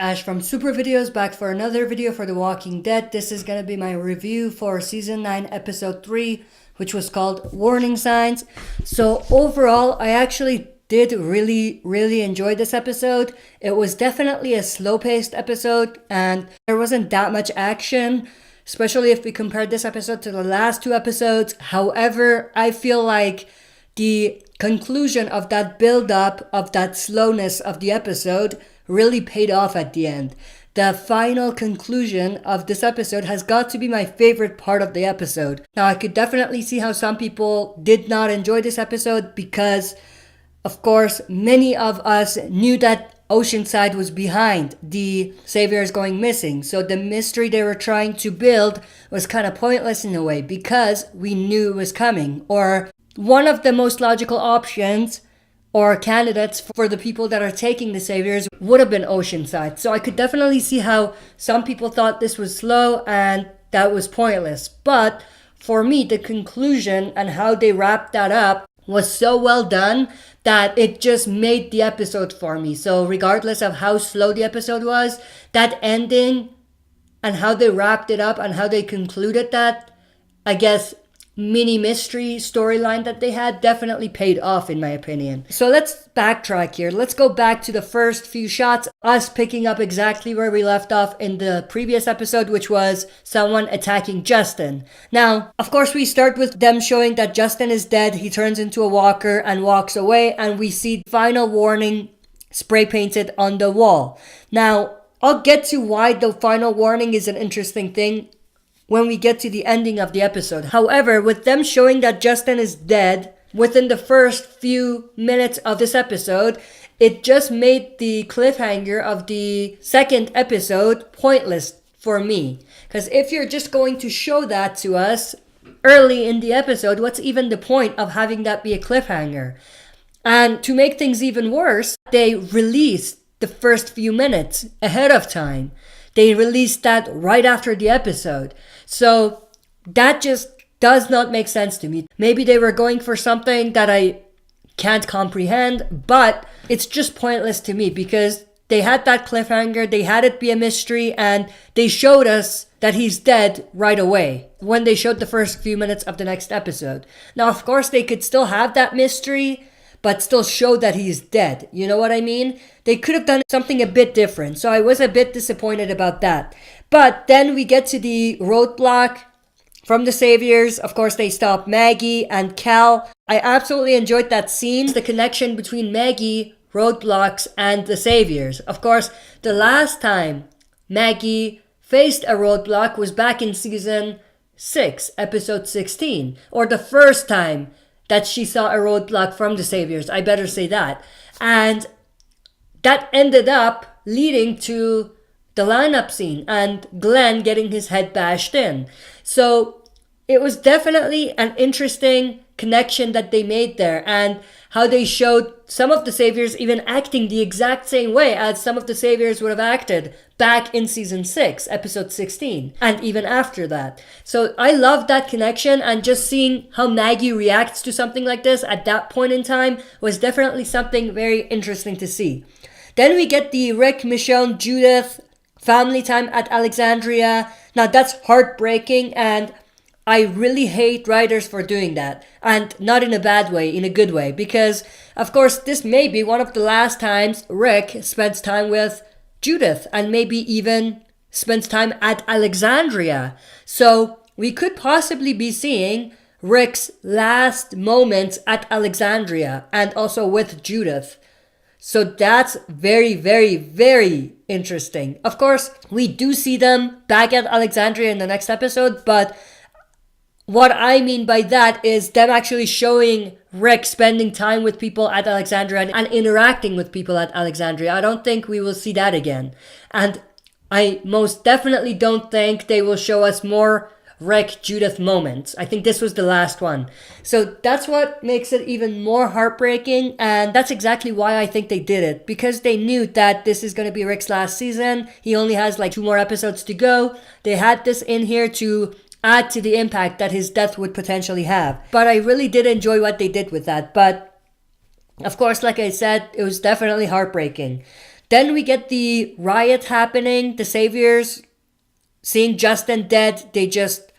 Ash from Super Videos, back for another video for The Walking Dead. This is going to be my review for Season 9, Episode 3, which was called Warning Signs. So overall, I actually did really enjoy this episode. It was definitely a slow-paced episode, and there wasn't that much action, especially if we compared this episode to the last two episodes. However, I feel like the conclusion of that build-up, of that slowness of the episode, really paid off at the end. The final conclusion of this episode has got to be my favorite part of the episode. Now, I could definitely see how some people did not enjoy this episode because, of course, many of us knew that Oceanside was behind the Saviors going missing. So the mystery they were trying to build was kind of pointless in a way because we knew it was coming. Or one of the most logical options or candidates for the people that are taking the Saviors would have been Oceanside. So I could definitely see how some people thought this was slow and that was pointless. But for me, the conclusion and how they wrapped that up was so well done that it just made the episode for me. So regardless of how slow the episode was, that ending and how they wrapped it up and how they concluded that, I guess, mini mystery storyline that they had definitely paid off in my opinion. So let's backtrack here. Let's go back to the first few shots, us picking up exactly where we left off in the previous episode, which was someone attacking Justin. Now, of course, we start with them showing that Justin is dead. He turns into a walker and walks away, and we see final warning spray painted on the wall. Now, I'll get to why the final warning is an interesting thing when we get to the ending of the episode. However, with them showing that Justin is dead within the first few minutes of this episode, it just made the cliffhanger of the second episode pointless for me. Because if you're just going to show that to us early in the episode, what's even the point of having that be a cliffhanger? And to make things even worse, they released the first few minutes ahead of time. They released that right after the episode. So that just does not make sense to me. Maybe they were going for something that I can't comprehend, but it's just pointless to me because they had that cliffhanger, they had it be a mystery, and they showed us that he's dead right away when they showed the first few minutes of the next episode. Now, of course, they could still have that mystery, but still show that he's dead. You know what I mean? They could have done something a bit different. So I was a bit disappointed about that. But then we get to the roadblock from the Saviors. Of course, they stop Maggie and Cal. I absolutely enjoyed that scene. The connection between Maggie, roadblocks, and the Saviors. Of course, the last time Maggie faced a roadblock was back in Season 6, Episode 16. Or the first time that she saw a roadblock from the Saviors. I better say that. And that ended up leading to the lineup scene and Glenn getting his head bashed in. So it was definitely an interesting connection that they made there, and how they showed some of the Saviors even acting the exact same way as some of the Saviors would have acted back in Season 6, Episode 16, and even after that. So I love that connection, and just seeing how Maggie reacts to something like this at that point in time was definitely something very interesting to see. Then we get the Rick, Michonne, Judith family time at Alexandria. Now that's heartbreaking, and I really hate writers for doing that, and not in a bad way, in a good way, because of course this may be one of the last times Rick spends time with Judith, and maybe even spends time at Alexandria. So we could possibly be seeing Rick's last moments at Alexandria and also with Judith. So that's very interesting. Of course, we do see them back at Alexandria in the next episode, but what I mean by that is them actually showing Rick spending time with people at Alexandria and interacting with people at Alexandria. I don't think we will see that again. And I most definitely don't think they will show us more Rick Judith moments. I think this was the last one. So that's what makes it even more heartbreaking, and that's exactly why I think they did it. Because they knew that this is going to be Rick's last season. He only has like 2 more episodes to go. They had this in here to add to the impact that his death would potentially have. But I really did enjoy what they did with that. But of course, like I said, it was definitely heartbreaking. Then we get the riot happening. The Saviors, seeing Justin dead, they just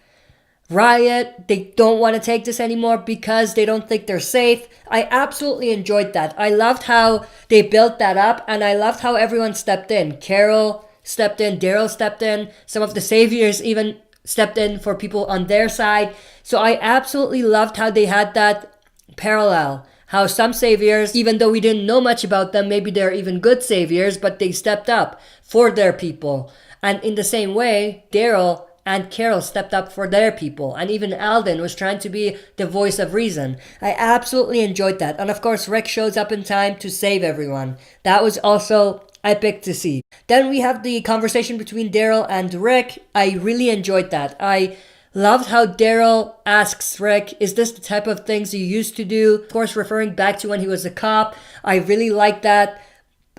riot. They don't want to take this anymore because they don't think they're safe. I absolutely enjoyed that. I loved how they built that up, and I loved how everyone stepped in. Carol stepped in, Daryl stepped in, some of the Saviors even stepped in for people on their side. So I absolutely loved how they had that parallel. How some Saviors, even though we didn't know much about them, maybe they're even good Saviors, but they stepped up for their people. And in the same way, Daryl and Carol stepped up for their people. And even Alden was trying to be the voice of reason. I absolutely enjoyed that. And of course, Rick shows up in time to save everyone. That was also epic to see. Then we have the conversation between Daryl and Rick. I really enjoyed that. I loved how Daryl asks Rick, is this the type of things you used to do? Of course, referring back to when he was a cop. I really liked that.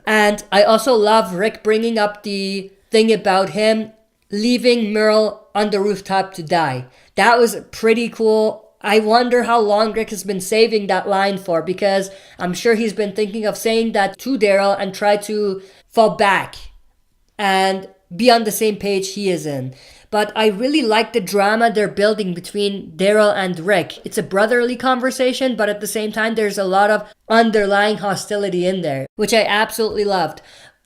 And I also love Rick bringing up the thing about him leaving Merle on the rooftop to die. That was pretty cool. I wonder how long Rick has been saving that line for, because I'm sure he's been thinking of saying that to Daryl and try to fall back and be on the same page he is in. But I really like the drama they're building between Daryl and Rick. It's a brotherly conversation, but at the same time, there's a lot of underlying hostility in there, which I absolutely loved.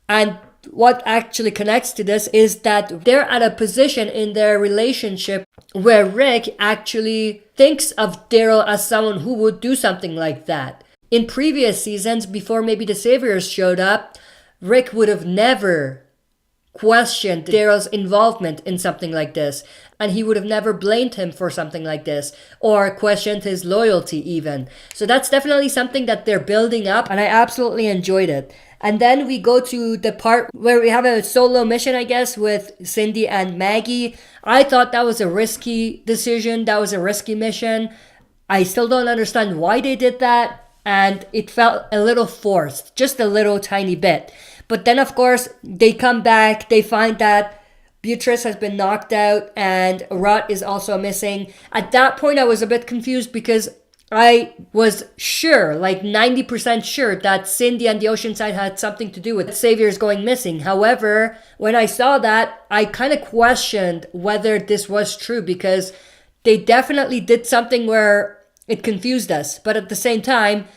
And what actually connects to this is that they're at a position in their relationship where Rick actually thinks of Daryl as someone who would do something like that. In previous seasons, before maybe the Saviors showed up, Rick would have never questioned Daryl's involvement in something like this, and he would have never blamed him for something like this or questioned his loyalty even. So that's definitely something that they're building up, and I absolutely enjoyed it. And then we go to the part where we have a solo mission, I guess, with Cindy and Maggie. I thought that was a risky decision. That was a risky mission. I still don't understand why they did that, and it felt a little forced, just a little tiny bit. But then, of course, they come back, they find that Beatrice has been knocked out and Rot is also missing. At that point, I was a bit confused because I was sure, like 90% sure, that Cindy and the Oceanside had something to do with Saviors going missing. However, when I saw that, I kind of questioned whether this was true, because they definitely did something where it confused us. But at the same time,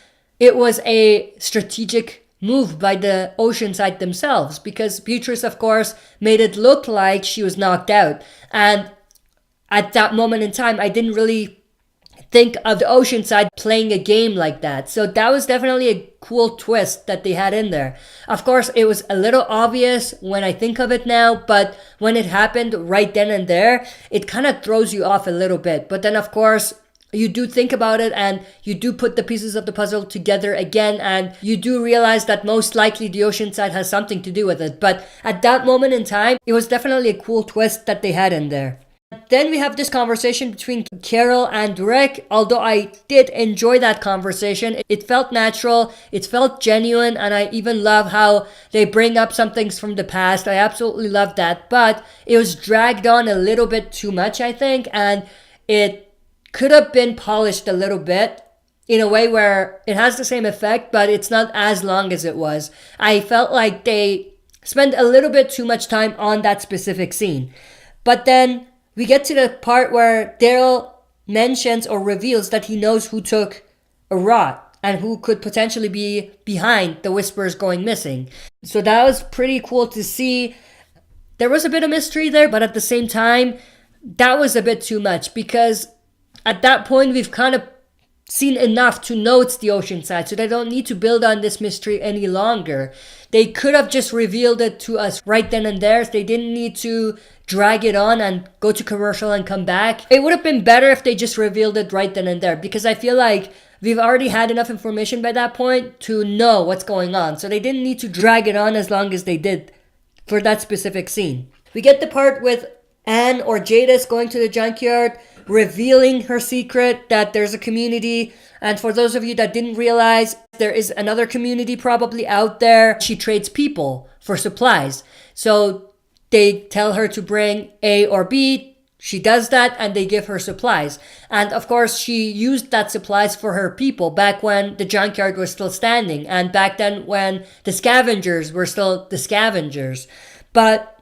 it was a strategic move by the Oceanside themselves, because Beatrice, of course, made it look like she was knocked out. And at that moment in time, I didn't really think of the Oceanside playing a game like that. So that was definitely a cool twist that they had in there. Of course, it was a little obvious when I think of it now, but when it happened right then and there, it kind of throws you off a little bit. But then, of course, you do think about it and you do put the pieces of the puzzle together again, and you do realize that most likely the Oceanside has something to do with it. But at that moment in time, it was definitely a cool twist that they had in there. Then we have this conversation between Carol and Rick. Although I did enjoy that conversation, it felt natural, it felt genuine, and I even love how they bring up some things from the past. I absolutely love that, but it was dragged on a little bit too much, I think, and it could have been polished a little bit in a way where it has the same effect, but it's not as long as it was. I felt like they spent a little bit too much time on that specific scene. But then we get to the part where Daryl mentions or reveals that he knows who took a Rot and who could potentially be behind the Whisperers going missing. So that was pretty cool to see. There was a bit of mystery there, but at the same time, that was a bit too much, because at that point, we've kind of seen enough to know it's the Oceanside, so they don't need to build on this mystery any longer. They could have just revealed it to us right then and there. They didn't need to drag it on and go to commercial and come back. It would have been better if they just revealed it right then and there, because I feel like we've already had enough information by that point to know what's going on. So they didn't need to drag it on as long as they did for that specific scene. We get the part with Anne or Jadis going to the junkyard, revealing her secret that there's a community. And for those of you that didn't realize, there is another community probably out there. She trades people for supplies. So they tell her to bring A or B She does that and they give her supplies. And of course, she used that supplies for her people back when the junkyard was still standing and back then when the scavengers were still the scavengers. But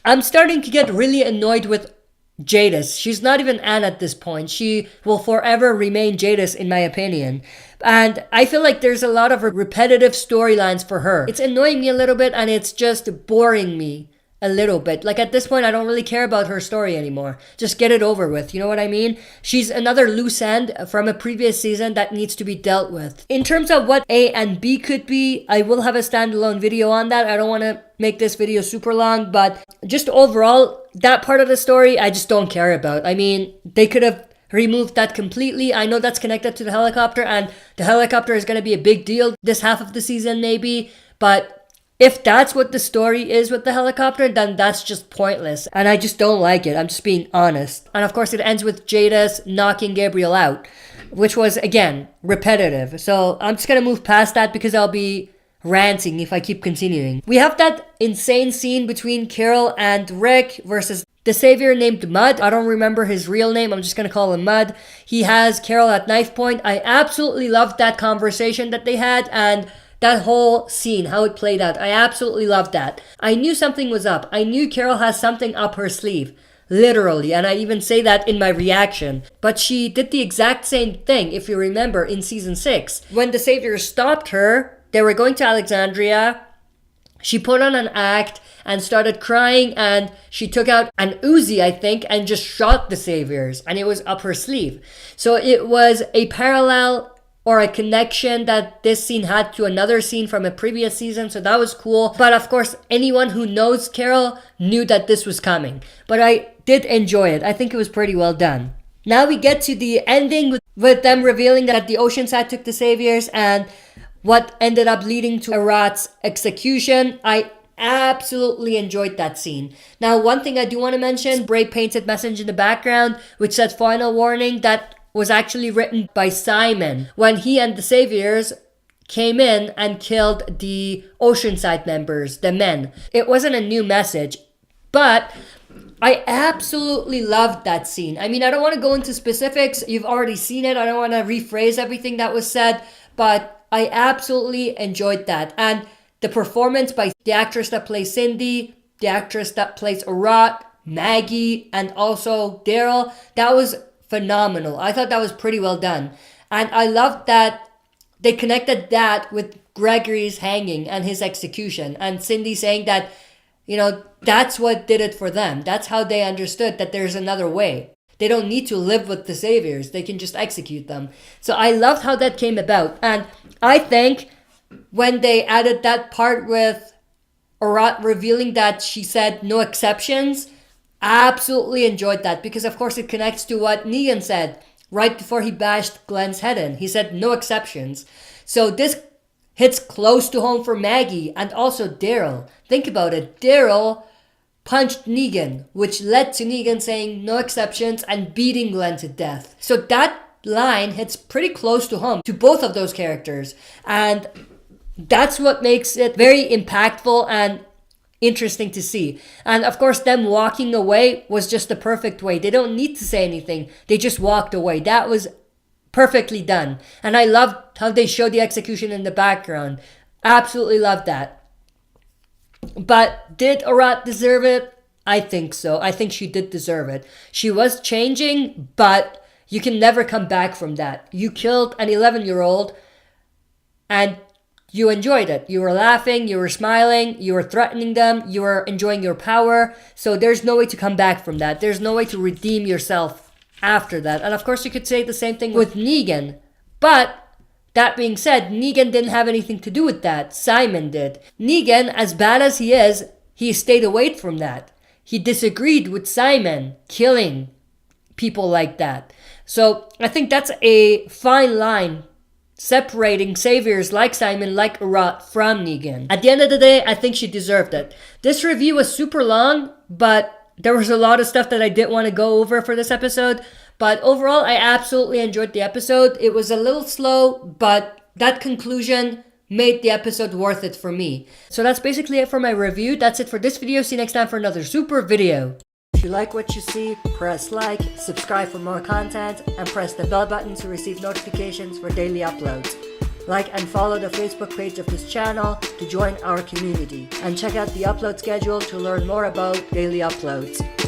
I'm starting to get really annoyed with Jadis. She's not even Anne at this point. She will forever remain Jadis in my opinion. And I feel like there's a lot of repetitive storylines for her. It's annoying me a little bit and it's just boring me a little bit. Like at this point, I don't really care about her story anymore. Just get it over with. You know what I mean? She's another loose end from a previous season that needs to be dealt with. In terms of what A and B could be, I will have a standalone video on that. I don't want to make this video super long, but just overall, that part of the story, I just don't care about. I mean, they could have removed that completely. I know that's connected to the helicopter, and the helicopter is going to be a big deal this half of the season maybe, but if that's what the story is with the helicopter, then that's just pointless. And I just don't like it. I'm just being honest. And of course, it ends with Jadis knocking Gabriel out, which was, again, repetitive. So I'm just going to move past that because I'll be ranting if I keep continuing. We have that insane scene between Carol and Rick versus the savior named Mud. I don't remember his real name. I'm just going to call him Mud. He has Carol at knife point. I absolutely loved that conversation that they had and that whole scene, how it played out. I absolutely loved that. I knew something was up. I knew Carol has something up her sleeve. Literally. And I even say that in my reaction. But she did the exact same thing, if you remember, in season 6. When the savior stopped her, they were going to Alexandria. She put on an act and started crying, and she took out an Uzi, I think, and just shot the saviors. And it was up her sleeve. So it was a parallel or a connection that this scene had to another scene from a previous season, so that was cool. But of course, anyone who knows Carol knew that this was coming. But I did enjoy it. I think it was pretty well done. Now we get to the ending with them revealing that the Oceanside took the saviors and what ended up leading to Arat's execution. I absolutely enjoyed that scene. Now, one thing I do want to mention, spray painted message in the background, which said final warning, that was actually written by Simon when he and the saviors came in and killed the Oceanside members, the men. It wasn't a new message, but I absolutely loved that scene. I mean, I don't want to go into specifics. You've already seen it. I don't want to rephrase everything that was said, but I absolutely enjoyed that. And the performance by the actress that plays Cindy, the actress that plays Arat, Maggie, and also Daryl, that was phenomenal. I thought that was pretty well done. And I loved that they connected that with Gregory's hanging and his execution. And Cindy saying that, you know, that's what did it for them. That's how they understood that there's another way. They don't need to live with the saviors. They can just execute them. So I loved how that came about. And I think when they added that part with Arat revealing that she said no exceptions, I absolutely enjoyed that because, of course, it connects to what Negan said right before he bashed Glenn's head in. He said no exceptions. So this hits close to home for Maggie and also Daryl. Think about it. Daryl punched Negan, which led to Negan saying no exceptions and beating Glenn to death. So that line hits pretty close to home to both of those characters. And that's what makes it very impactful and interesting to see. And of course, them walking away was just the perfect way. They don't need to say anything. They just walked away. That was perfectly done. And I loved how they showed the execution in the background. Absolutely loved that. But did Arat deserve it? I think so. I think she did deserve it. She was changing, but you can never come back from that. You killed an 11-year-old and you enjoyed it. You were laughing, you were smiling, you were threatening them, you were enjoying your power. So there's no way to come back from that. There's no way to redeem yourself after that. And of course, you could say the same thing with Negan. But that being said, Negan didn't have anything to do with that. Simon did. Negan, as bad as he is, he stayed away from that. He disagreed with Simon killing people like that. So I think that's a fine line separating saviors like Simon, like Arat from Negan. At the end of the day, I think she deserved it. This review was super long, but there was a lot of stuff that I didn't want to go over for this episode. But overall, I absolutely enjoyed the episode. It was a little slow, but that conclusion made the episode worth it for me. So that's basically it for my review. That's it for this video. See you next time for another super video. If you like what you see, press like, subscribe for more content, and press the bell button to receive notifications for daily uploads. Like and follow the Facebook page of this channel to join our community, and check out the upload schedule to learn more about daily uploads.